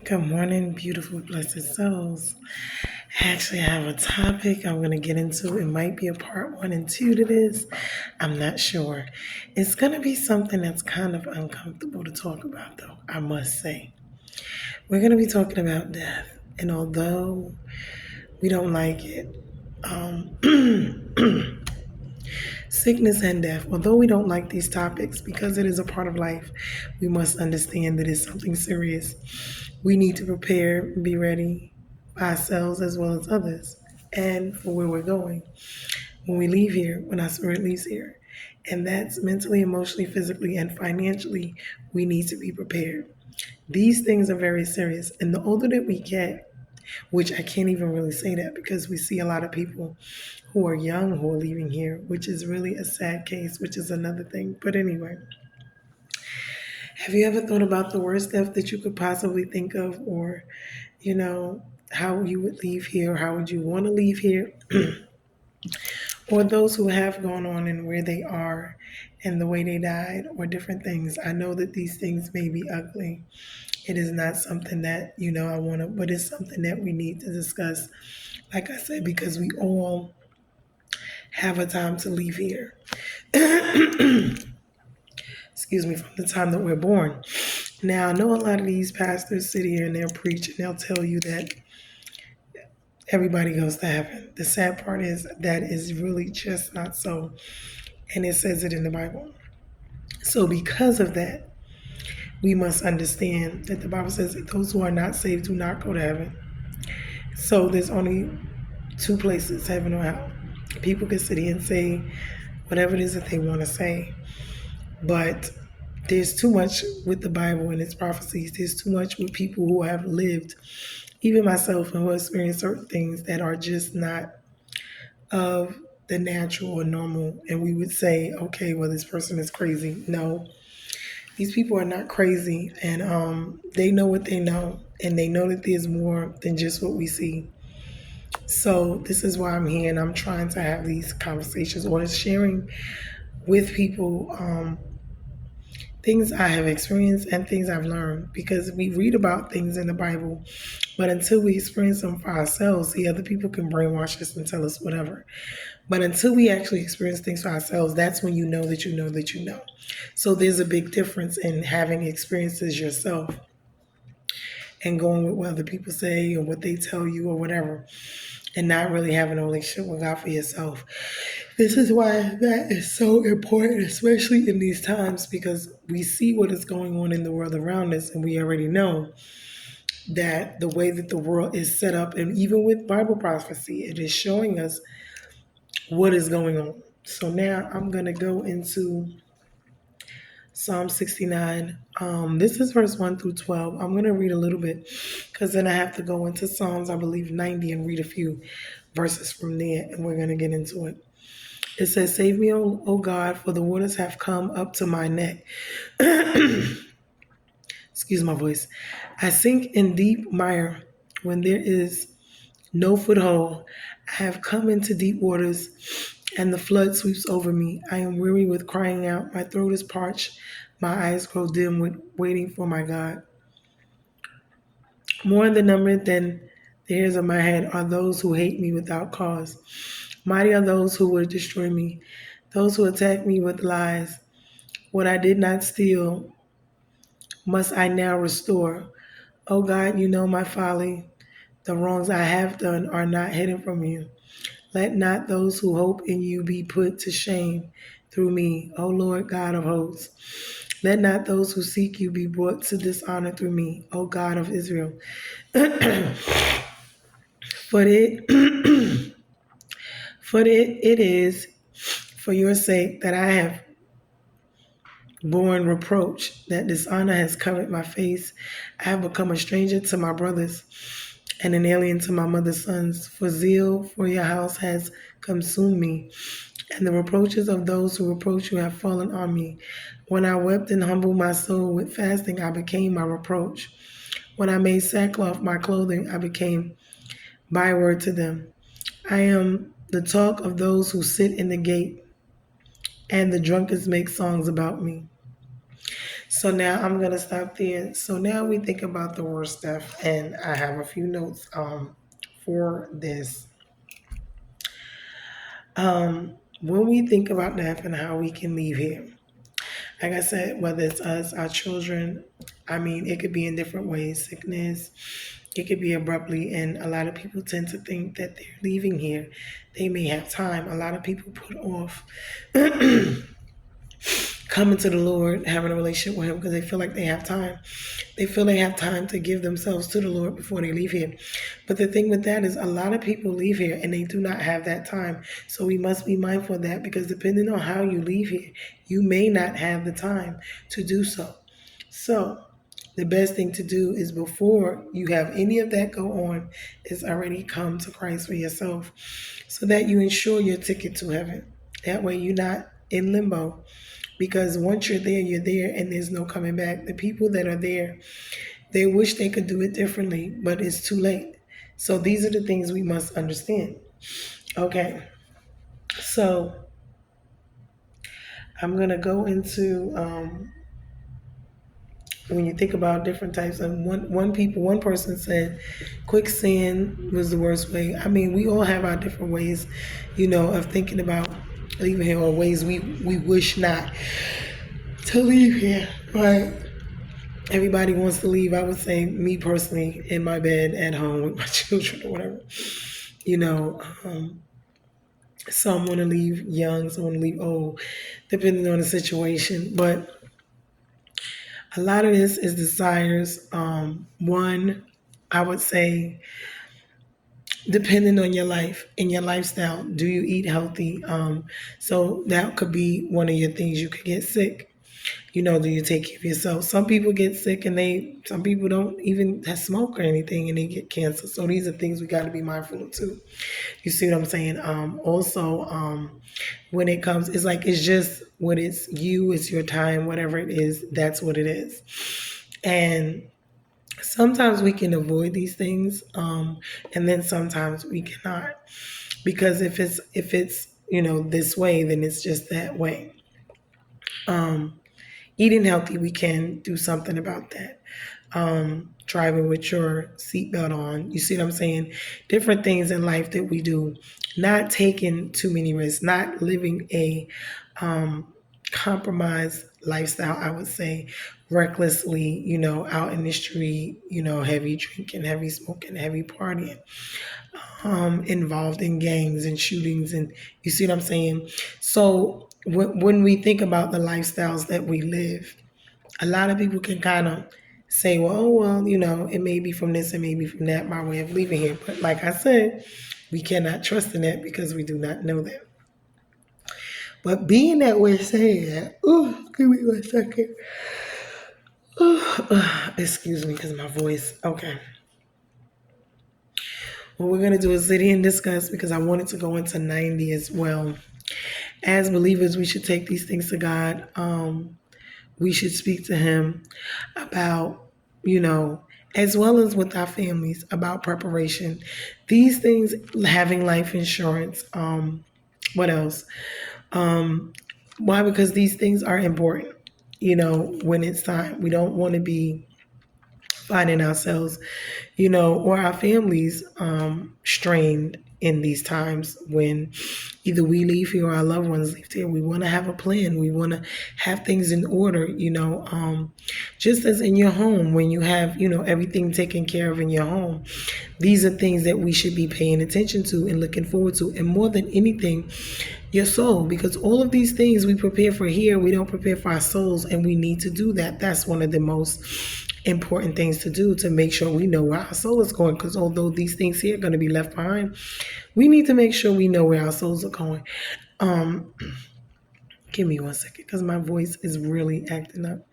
Good morning, beautiful, blessed souls. Actually, I have a topic I'm going to get into. It might be a part one and two to this. I'm not sure. It's going to be something that's kind of uncomfortable to talk about, though, I must say. We're going to be talking about death. And although we don't like it, um, sickness and death, although we don't like these topics because it is a part of life, we must understand that it's something serious. We need to prepare and be ready for ourselves as well as others and for where we're going when we leave here, when our spirit leaves here. And that's mentally, emotionally, physically, and financially, we need to be prepared. These things are very serious. And the older that we get, which I can't even really say that because we see a lot of people who are young who are leaving here, which is really a sad case, which is another thing. But anyway, have you ever thought about the worst death that you could possibly think of, or, you know, how you would leave here, how would you want to leave here, or those who have gone on and where they are and the way they died, or different things? I know that these things may be ugly. It is not something that, I want to, but it's something that we need to discuss, like I said, because we all have a time to leave here. Excuse me, from the time that we're born. Now, I know a lot of these pastors sit here and they'll preach and they'll tell you that everybody goes to heaven. The sad part is that is really just not so. And it says it in the Bible. So, because of that, we must understand that the Bible says that those who are not saved do not go to heaven. So, there's only two places, heaven or hell. People can sit here and say whatever it is that they want to say, but there's too much with the Bible and its prophecies. There's too much with people who have lived, even myself, and who experience certain things that are just not of the natural or normal. And we would say, okay, well, this person is crazy. No, these people are not crazy, and they know what they know, and they know that there's more than just what we see. So this is why I'm here, and I'm trying to have these conversations or sharing with people things I have experienced and things I've learned, because we read about things in the Bible, but until we experience them for ourselves, see, other people can brainwash us and tell us whatever. But until we actually experience things for ourselves, that's when you know that you know that you know. So there's a big difference in having experiences yourself and going with what other people say or what they tell you or whatever, and not really having a relationship with God for yourself. This is why that is so important, especially in these times, because we see what is going on in the world around us, and we already know that the way that the world is set up, and even with Bible prophecy, it is showing us what is going on. So now I'm going to go into Psalm 69. This is verse 1 through 12. I'm going to read a little bit because then I have to go into Psalms, I believe, 90 and read a few verses from there, and we're going to get into it. It says, "Save me, O God, for the waters have come up to my neck." Excuse my voice. "I sink in deep mire when there is no foothold. I have come into deep waters, and the flood sweeps over me. I am weary with crying out. My throat is parched. My eyes grow dim with waiting for my God. More in the number than the hairs of my head are those who hate me without cause. Mighty are those who would destroy me, those who attack me with lies. What I did not steal must I now restore. O God, you know my folly. The wrongs I have done are not hidden from you. Let not those who hope in you be put to shame through me, O Lord God of hosts. Let not those who seek you be brought to dishonor through me, O God of Israel. For it, it is for your sake that I have borne reproach, that dishonor has covered my face. I have become a stranger to my brothers and an alien to my mother's sons. For zeal for your house has consumed me, and the reproaches of those who reproach you have fallen on me. When I wept and humbled my soul with fasting, I became my reproach. When I made sackcloth my clothing, I became byword to them. I am the talk of those who sit in the gate, and the drunkards make songs about me. So now I'm gonna stop there. So now we think about the worst death, and I have a few notes for this. When we think about death and how we can leave here, like I said, whether it's us, our children, I mean, it could be in different ways. Sickness, it could be abruptly, and a lot of people tend to think that they're leaving here. They may have time. A lot of people put off coming to the Lord, having a relationship with Him because they feel like they have time. They feel they have time to give themselves to the Lord before they leave here. But the thing with that is, a lot of people leave here and they do not have that time. So we must be mindful of that, because depending on how you leave here, you may not have the time to do so. So the best thing to do is, before you have any of that go on, is already come to Christ for yourself, so that you ensure your ticket to heaven. That way you're not in limbo, because once you're there and there's no coming back. The people that are there, they wish they could do it differently, but it's too late. So these are the things we must understand. Okay, so I'm gonna go into when you think about different types of one person said quicksand was the worst way. I mean, we all have our different ways, of thinking about leaving here, or ways we wish not to leave here, right? Everybody wants to leave. I would say, me personally, in my bed at home with my children or whatever. You know, um, some want to leave young, some want to leave old, depending on the situation. But a lot of this is desires. One, I would say, depending on your life and your lifestyle, do you eat healthy? So that could be one of your things. You could get sick. Do you take care of yourself? Some people get sick, and some people don't even have smoke or anything, and they get cancer. So these are things we got to be mindful of too. You see what I'm saying? Also, when it comes, it's like, it's just what it's you, it's your time, whatever it is, that's what it is. And sometimes we can avoid these things, and then sometimes we cannot, because if it's this way, then it's just that way. Eating healthy, we can do something about that. Driving with your seatbelt on. You see what I'm saying? Different things in life that we do. Not taking too many risks. Not living a compromised lifestyle, I would say, recklessly, out in the street, heavy drinking, heavy smoking, heavy partying, involved in gangs and shootings. And you see what I'm saying? So when we think about the lifestyles that we live, a lot of people can kind of say, well, oh, well, it may be from this, it may be from that, my way of leaving here. But like I said, we cannot trust in that, because we do not know that. But being that we're saying that, give me 1 second. Excuse me, because my voice. Okay. What we're going to do is sit here and discuss, because I wanted to go into 90 as well. As believers, we should take these things to God. We should speak to Him about, as well as with our families, about preparation. These things, having life insurance. What else? Why? Because these things are important. When it's time, we don't want to be finding ourselves, or our families, strained in these times when either we leave here or our loved ones leave here. We want to have a plan. We want to have things in order, just as in your home, when you have, everything taken care of in your home. These are things that we should be paying attention to and looking forward to. And more than anything, your soul, because all of these things we prepare for here, we don't prepare for our souls, and we need to do that. That's one of the most important things to do, to make sure we know where our soul is going, because although these things here are going to be left behind, we need to make sure we know where our souls are going. Give me 1 second, because my voice is really acting up,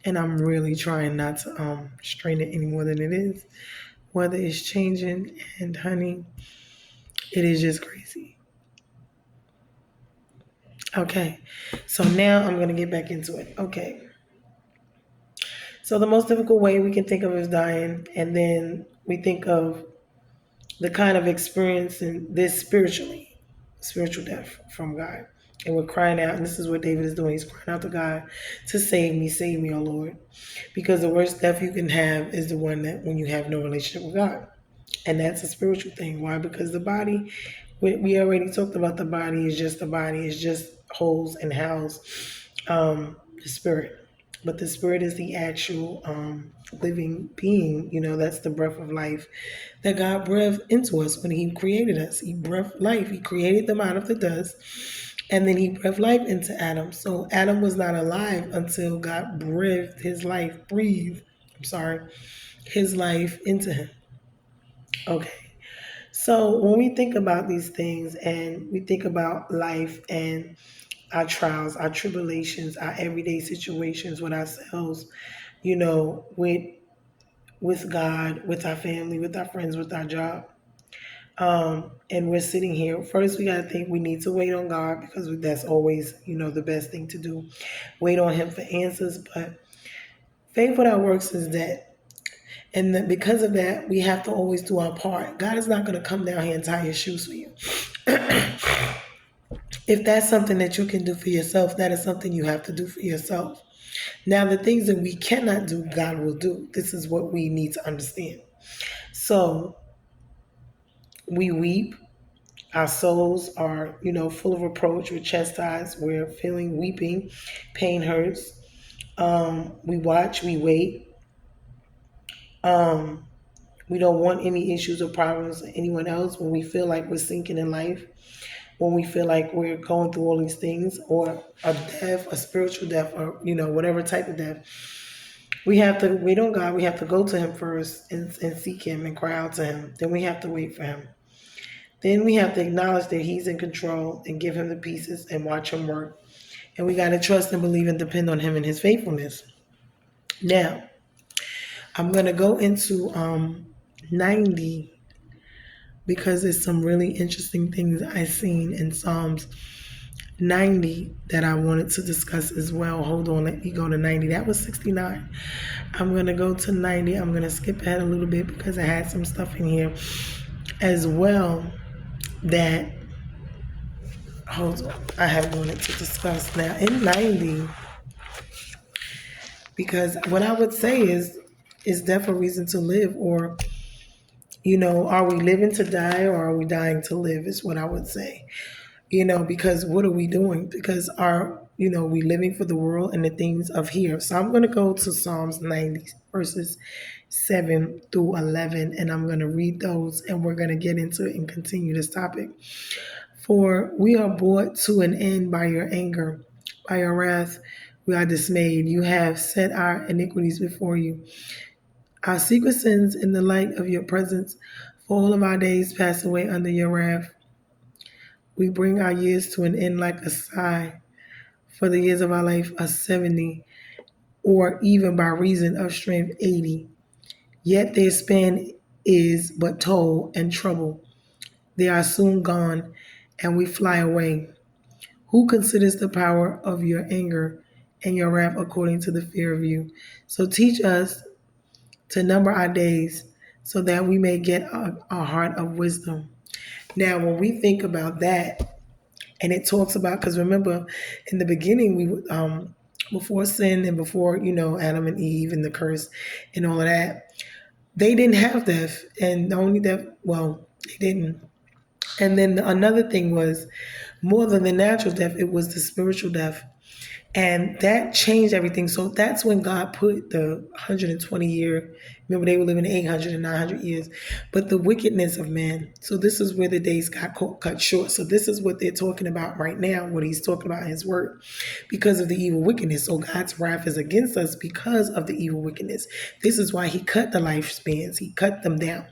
and I'm really trying not to strain it any more than it is. Weather is changing, and honey, it is just crazy. Okay, so now I'm going to get back into it. Okay. So the most difficult way we can think of is dying, and then we think of the kind of experience in this spiritual death from God. And we're crying out, and this is what David is doing. He's crying out to God to save me, oh Lord. Because the worst death you can have is the one that when you have no relationship with God. And that's a spiritual thing. Why? Because the body, we already talked about the body is just the body, it's just holds and house the spirit. But the spirit is the actual living being, that's the breath of life that God breathed into us when He created us. He breathed life, He created them out of the dust, and then He breathed life into Adam. So Adam was not alive until God his life into him. Okay. So when we think about these things and we think about life and our trials, our tribulations, our everyday situations with ourselves, with God, with our family, with our friends, with our job, and we're sitting here. First, we got to think we need to wait on God because that's always, the best thing to do. Wait on Him for answers. But faith without works is dead. And then because of that, we have to always do our part. God is not going to come down here and tie your shoes for you. If that's something that you can do for yourself, that is something you have to do for yourself. Now, the things that we cannot do, God will do. This is what we need to understand. So we weep. Our souls are, full of reproach. We're chastised. We're feeling weeping. Pain hurts. We watch. We wait. Um, we don't want any issues or problems with anyone else when we feel like we're sinking in life. When we feel like we're going through all these things, or a death, a spiritual death, or whatever type of death, we have to wait on God. We have to go to Him first and seek Him and cry out to Him. Then we have to wait for Him. Then we have to acknowledge that He's in control and give Him the pieces and watch Him work. And we got to trust and believe and depend on Him and His faithfulness. Now, I'm going to go into 90 because there's some really interesting things I've seen in Psalms 90 that I wanted to discuss as well. Hold on, let me go to 90. That was 69. I'm going to go to 90. I'm going to skip ahead a little bit because I had some stuff in here as well that, hold on, I have wanted to discuss. Now, in 90, because what I would say is death a reason to live? Or, are we living to die or are we dying to live is what I would say. Because what are we doing? Because we living for the world and the things of here. So I'm going to go to Psalms 90, verses 7 through 11, and I'm going to read those, and we're going to get into it and continue this topic. For we are brought to an end by your anger, by your wrath. We are dismayed. You have set our iniquities before you, our secret sins in the light of your presence. For all of our days pass away under your wrath. We bring our years to an end like a sigh, for the years of our life are 70, or even by reason of strength 80. Yet their span is but toil and trouble. They are soon gone, and we fly away. Who considers the power of your anger and your wrath according to the fear of you? So teach us to number our days so that we may get a heart of wisdom. Now, when we think about that, and it talks about, because remember, in the beginning, before sin and before Adam and Eve and the curse and all of that, they didn't have death, and the only death, well, they didn't. And then another thing was more than the natural death; it was the spiritual death. And that changed everything. So that's when God put the 120-year, remember they were living 800 and 900 years, but the wickedness of man. So this is where the days got cut short. So this is what they're talking about right now, what He's talking about in His word, because of the evil wickedness. So God's wrath is against us because of the evil wickedness. This is why He cut the lifespans. He cut them down.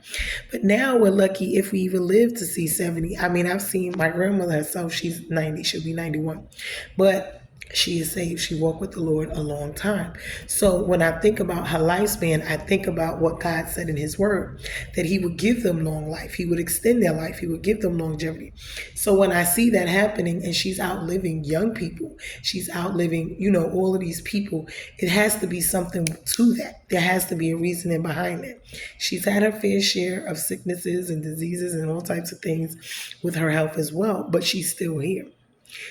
But now we're lucky if we even live to see 70. I mean, I've seen my grandmother herself, she's 90, she'll be 91. But she is saved. She walked with the Lord a long time. So when I think about her lifespan, I think about what God said in His word, that He would give them long life. He would extend their life. He would give them longevity. So when I see that happening and she's outliving young people, she's outliving, all of these people, it has to be something to that. There has to be a reasoning behind it. She's had her fair share of sicknesses and diseases and all types of things with her health as well, but she's still here.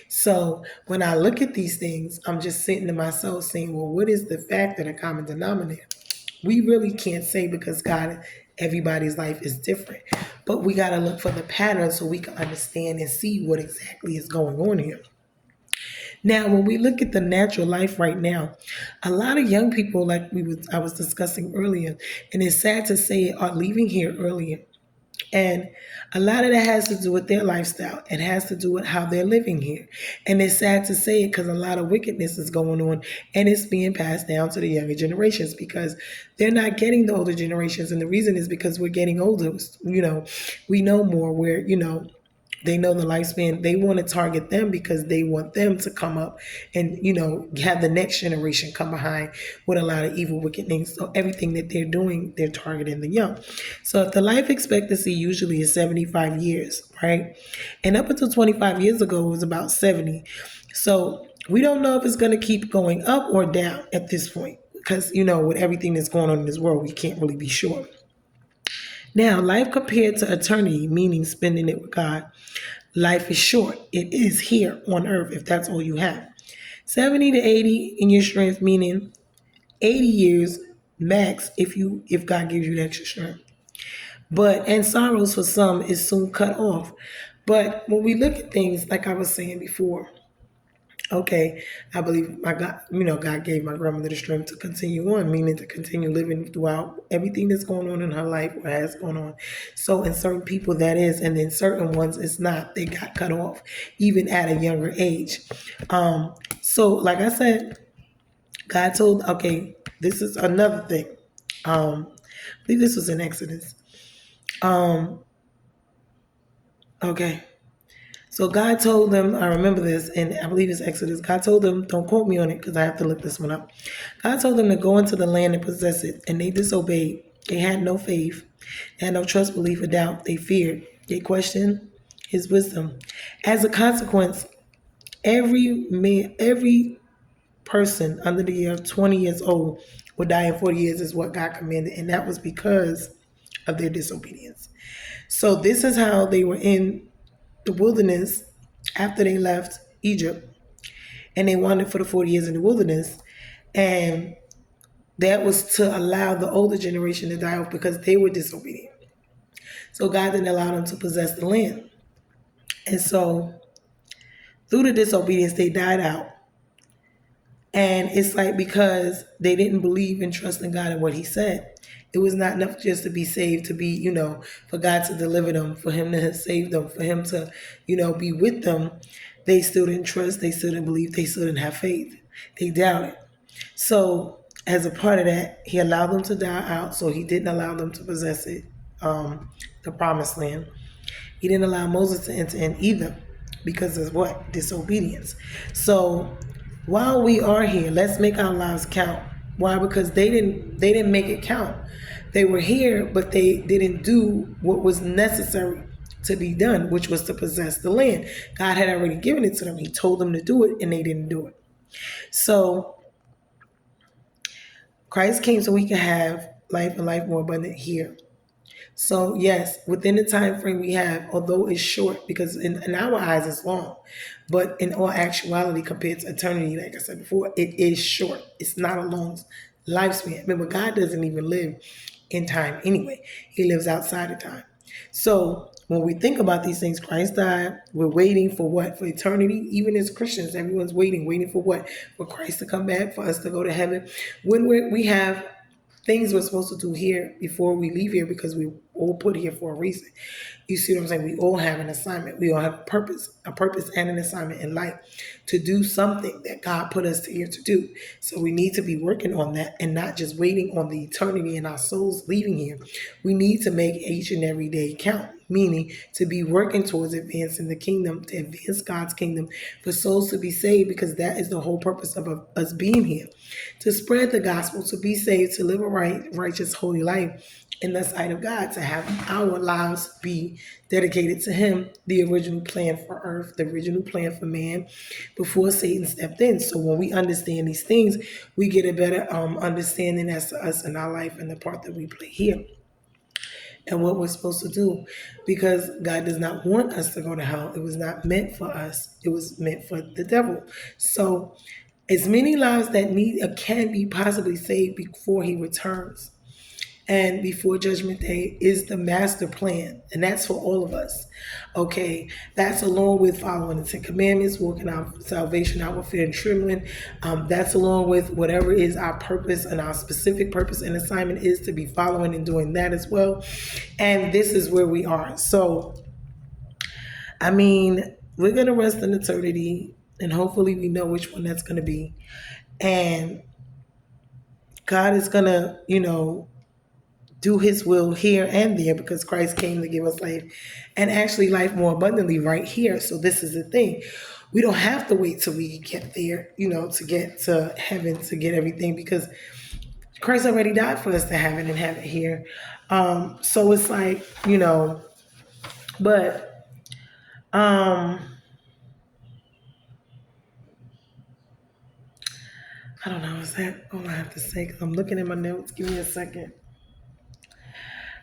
So when I look at these things, I'm just sitting to myself saying, well, what is the factor, the common denominator? We really can't say because God, everybody's life is different. But we got to look for the pattern so we can understand and see what exactly is going on here. Now, when we look at the natural life right now, a lot of young people, like I was discussing earlier, and it's sad to say, are leaving here earlier. And a lot of that has to do with their lifestyle. It has to do with how they're living here. And it's sad to say it because a lot of wickedness is going on and it's being passed down to the younger generations because they're not getting the older generations. And the reason is because we're getting older. We know more where, they know the lifespan. They want to target them because they want them to come up and, have the next generation come behind with a lot of evil, wicked things. So everything that they're doing, they're targeting the young. So if the life expectancy usually is 75 years, right? And up until 25 years ago, it was about 70. So we don't know if it's going to keep going up or down at this point because, with everything that's going on in this world, we can't really be sure. Now, life compared to eternity, meaning spending it with God, life is short. It is here on earth if that's all you have. 70 to 80 in your strength, meaning 80 years max if God gives you the extra strength. And sorrows for some is soon cut off. But when we look at things, like I was saying before, okay, I believe God gave my grandmother the strength to continue on, meaning to continue living throughout everything that's going on in her life or has gone on. So in certain people that is, and then certain ones it's not. They got cut off, even at a younger age. So like I said, God told, okay, this is another thing. I believe this was in Exodus. Um, okay. So God told them, I remember this, and I believe it's Exodus. God told them, don't quote me on it because I have to look this one up. God told them to go into the land and possess it, and they disobeyed. They had no faith, they had no trust, belief, or doubt. They feared. They questioned his wisdom. As a consequence, every person under the year of 20 years old would die in 40 years is what God commanded, and that was because of their disobedience. So this is how they were in the wilderness after they left Egypt, and they wandered for the 40 years in the wilderness, and that was to allow the older generation to die off because they were disobedient. So God didn't allow them to possess the land, and so through the disobedience they died out. And it's like because they didn't believe and trust in God and what he said. It was not enough just to be saved, to be, for God to deliver them, for him to save them, for him to, be with them. They still didn't trust, they still didn't believe, they still didn't have faith. They doubted. So as a part of that, he allowed them to die out, so he didn't allow them to possess it, the promised land. He didn't allow Moses to enter in either because of what? Disobedience. So while we are here, let's make our lives count. Why? Because they didn't make it count. They were here, but they didn't do what was necessary to be done, which was to possess the land. God had already given it to them. He told them to do it, and they didn't do it. So Christ came so we can have life and life more abundant here. So yes, within the time frame we have, although it's short, because in our eyes it's long, but in all actuality, compared to eternity, like I said before, it is short. It's not a long lifespan. Remember, God doesn't even live in time anyway. He lives outside of time. So when we think about these things, Christ died. We're waiting for what? For eternity. Even as Christians, everyone's waiting for what? For Christ to come back, for us to go to heaven. When we have things we're supposed to do here before we leave here because we all put here for a reason. You see what I'm saying? We all have an assignment. We all have a purpose and an assignment in life to do something that God put us here to do. So we need to be working on that and not just waiting on the eternity and our souls leaving here. We need to make each and every day count, meaning to be working towards advancing the kingdom, to advance God's kingdom, for souls to be saved, because that is the whole purpose of us being here, to spread the gospel, to be saved, to live a righteous, holy life in the sight of God, to have our lives be dedicated to him, the original plan for earth, the original plan for man before Satan stepped in. So when we understand these things, we get a better understanding as to us in our life and the part that we play here. and what we're supposed to do, because God does not want us to go to hell. It was not meant for us. It was meant for the devil. So as many lives that need can be possibly saved before he returns and before judgment day is the master plan, and that's for all of us. Okay, that's along with following the Ten Commandments, working out salvation out with fear and trembling. That's along with whatever is our purpose, and our specific purpose and assignment is to be following and doing that as well. And this is where we are. So I mean, we're going to rest in eternity, and hopefully we know which one that's going to be. And God is going to, do his will here and there, because Christ came to give us life, and actually life more abundantly right here. So this is the thing. We don't have to wait till we get there, to get to heaven, to get everything, because Christ already died for us to have it and have it here. So it's like, but I don't know. Is that all I have to say? Because I'm looking at my notes. Give me a second.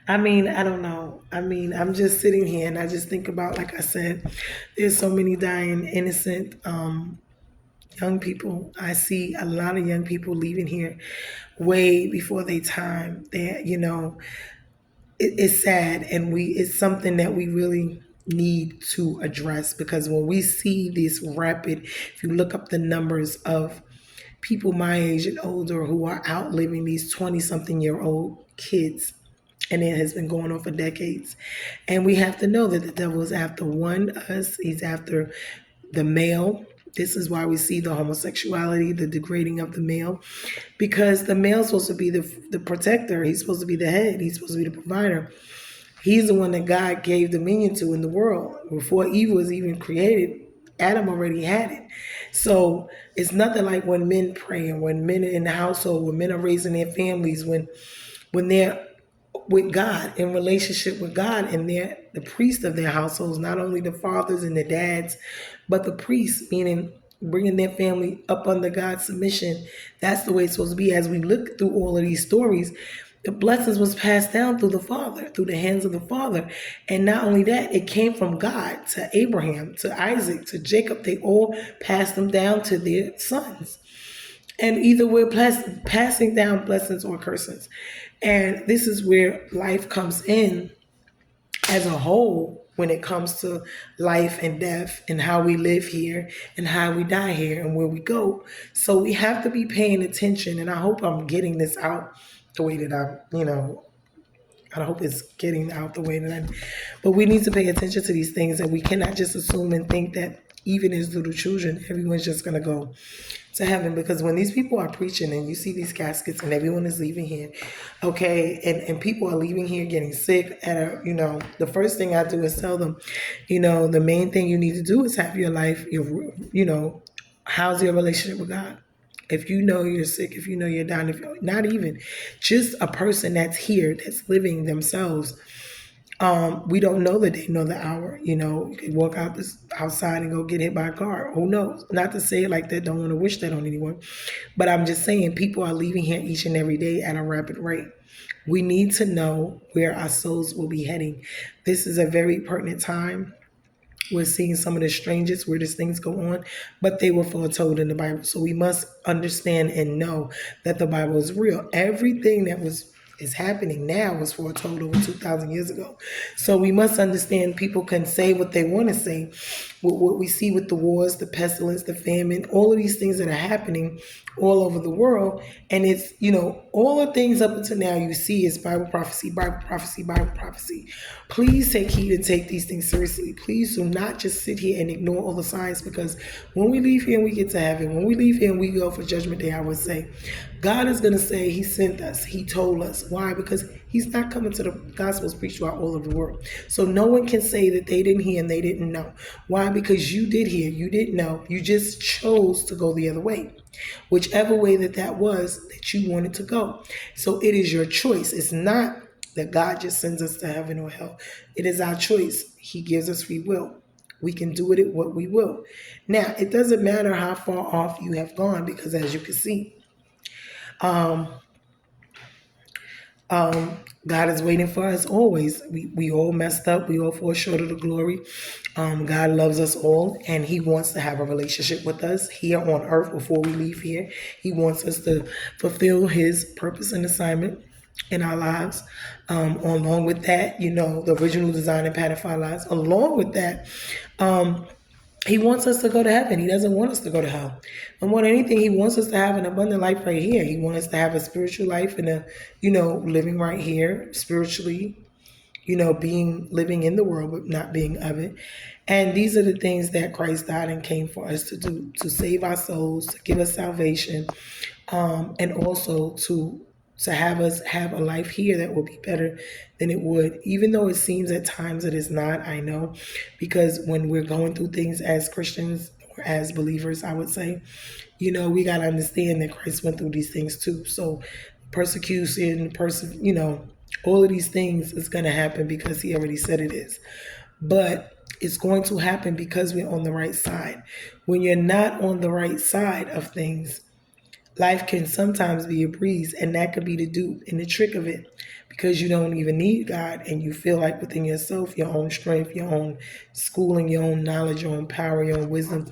I mean, I don't know. I mean, I'm just sitting here and I just think about, like I said, there's so many dying innocent young people. I see a lot of young people leaving here way before their time. It's sad, and it's something that we really need to address, because when we see this rapid, if you look up the numbers of people my age and older who are outliving these 20-something-year-old kids, and it has been going on for decades. And we have to know that the devil is after us. He's after the male. This is why we see the homosexuality, the degrading of the male, because the male's supposed to be the protector. He's supposed to be the head. He's supposed to be the provider. He's the one that God gave dominion to in the world. Before Eve was even created, Adam already had it. So it's nothing like when men pray, and when men are in the household, when men are raising their families, when they're with God, in relationship with God, and they're the priest of their households, not only the fathers and the dads, but the priests, meaning bringing their family up under God's submission. That's the way it's supposed to be. As we look through all of these stories, the blessings was passed down through the father, through the hands of the father. And not only that, it came from God to Abraham, to Isaac, to Jacob. They all passed them down to their sons. And either we're passing down blessings or curses. And this is where life comes in as a whole, when it comes to life and death, and how we live here and how we die here and where we go. So we have to be paying attention. And I hope I'm getting this out the way that I hope it's getting out the way that but we need to pay attention to these things, and we cannot just assume and think that even as little children, everyone's just going to go to heaven. Because when these people are preaching and you see these caskets and everyone is leaving here, okay, and people are leaving here getting sick the first thing I do is tell them, the main thing you need to do is have your life, how's your relationship with God? If you know you're sick, if you know you're dying, if you're not even just a person that's here, that's living themselves, we don't know the day nor the hour. You can walk outside and go get hit by a car. Who knows? Not to say it like that, don't want to wish that on anyone. But I'm just saying, people are leaving here each and every day at a rapid rate. We need to know where our souls will be heading. This is a very pertinent time. We're seeing some of the strangest, weirdest things go on, but they were foretold in the Bible. So we must understand and know that the Bible is real. Everything that is happening now was foretold over 2,000 years ago. So we must understand, people can say what they want to say. What we see with the wars, the pestilence, the famine, all of these things that are happening all over the world. And it's, all the things up until now you see is Bible prophecy, Bible prophecy, Bible prophecy. Please take heed and take these things seriously. Please do not just sit here and ignore all the signs, because when we leave here and we get to heaven, when we leave here and we go for judgment day, I would say, God is going to say he sent us. He told us. Why? Because he's not coming to the gospels preached throughout all of the world. So no one can say that they didn't hear and they didn't know. Why? Because you did hear, you didn't know. You just chose to go the other way. Whichever way that was that you wanted to go. So it is your choice. It's not that God just sends us to heaven or hell. It is our choice. He gives us free will. We can do it what we will. Now, it doesn't matter how far off you have gone, because as you can see, God is waiting for us always. We all messed up. We all fall short of the glory. God loves us all, and He wants to have a relationship with us here on earth before we leave here. He wants us to fulfill His purpose and assignment in our lives. Along with that, the original design and pattern for our lives. Along with that, He wants us to go to heaven. He doesn't want us to go to hell. And more than anything, He wants us to have an abundant life right here. He wants us to have a spiritual life and living right here spiritually, living in the world, but not being of it. And these are the things that Christ died and came for us to do, to save our souls, to give us salvation, and also to have us have a life here that will be better than it would, even though it seems at times it is not. I know, because when we're going through things as Christians or as believers, I would say, we got to understand that Christ went through these things too. So persecution, all of these things is going to happen because He already said it is. But it's going to happen because we're on the right side. When you're not on the right side of things, life can sometimes be a breeze, and that could be the dupe and the trick of it, because you don't even need God, and you feel like within yourself, your own strength, your own schooling, your own knowledge, your own power, your own wisdom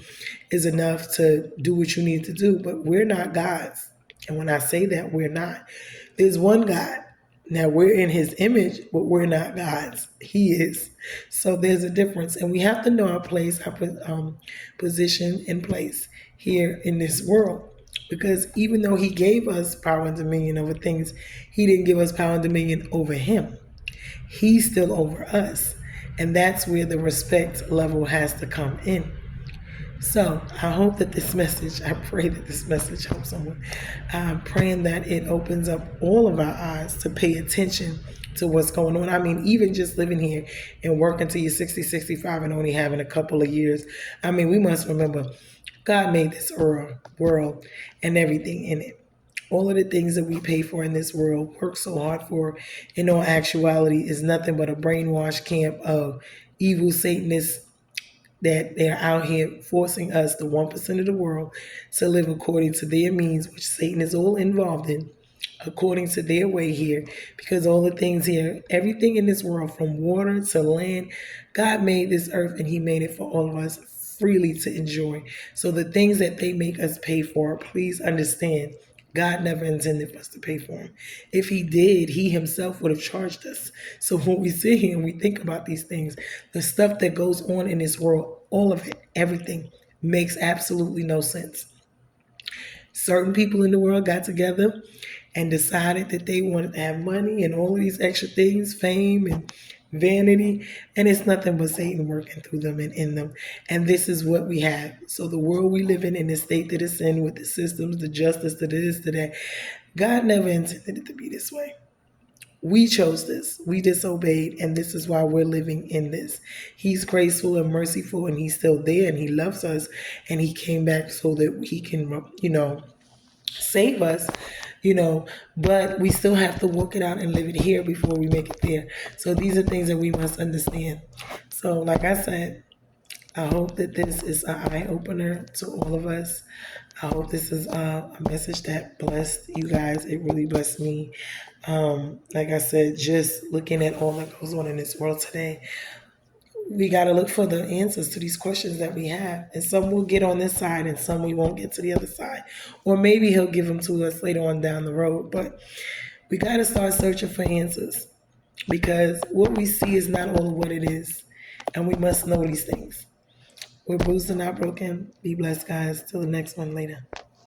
is enough to do what you need to do. But we're not gods. And when I say that, we're not. There's one God. Now, we're in His image, but we're not gods. He is. So there's a difference. And we have to know our place, our position and place here in this world. Because even though He gave us power and dominion over things, He didn't give us power and dominion over Him. He's still over us. And that's where the respect level has to come in. So I hope that I pray that this message helps someone. I'm praying that it opens up all of our eyes to pay attention to what's going on. I mean, even just living here and working till you're 60, 65 and only having a couple of years. I mean, we must remember God made this world and everything in it. All of the things that we pay for in this world, work so hard for, in all actuality, is nothing but a brainwashed camp of evil Satanists that they're out here forcing us, the 1% of the world, to live according to their means, which Satan is all involved in, according to their way here. Because all the things here, everything in this world, from water to land, God made this earth and He made it for all of us freely to enjoy. So the things that they make us pay for, please understand, God never intended for us to pay for them. If He did, He Himself would have charged us. So when we sit here and we think about these things, the stuff that goes on in this world, all of it, everything, makes absolutely no sense. Certain people in the world got together and decided that they wanted to have money and all of these extra things, fame and vanity, and it's nothing but Satan working through them and in them. And this is what we have. So the world we live in the state that it's in, with the systems, the justice, the this, the that, God never intended it to be this way. We chose this. We disobeyed, and this is why we're living in this. He's graceful and merciful, and He's still there, and He loves us, and He came back so that He can, save us, but we still have to work it out and live it here before we make it there. So these are things that we must understand. So like I said, I hope that this is an eye-opener to all of us. I hope this is a message that blessed you guys. It really blessed me. Like I said, just looking at all that goes on in this world today, we got to look for the answers to these questions that we have. And some will get on this side and some we won't get to the other side. Or maybe He'll give them to us later on down the road. But we got to start searching for answers, because what we see is not all of what it is. And we must know these things. We're bruised and not broken. Be blessed, guys. Till the next one later.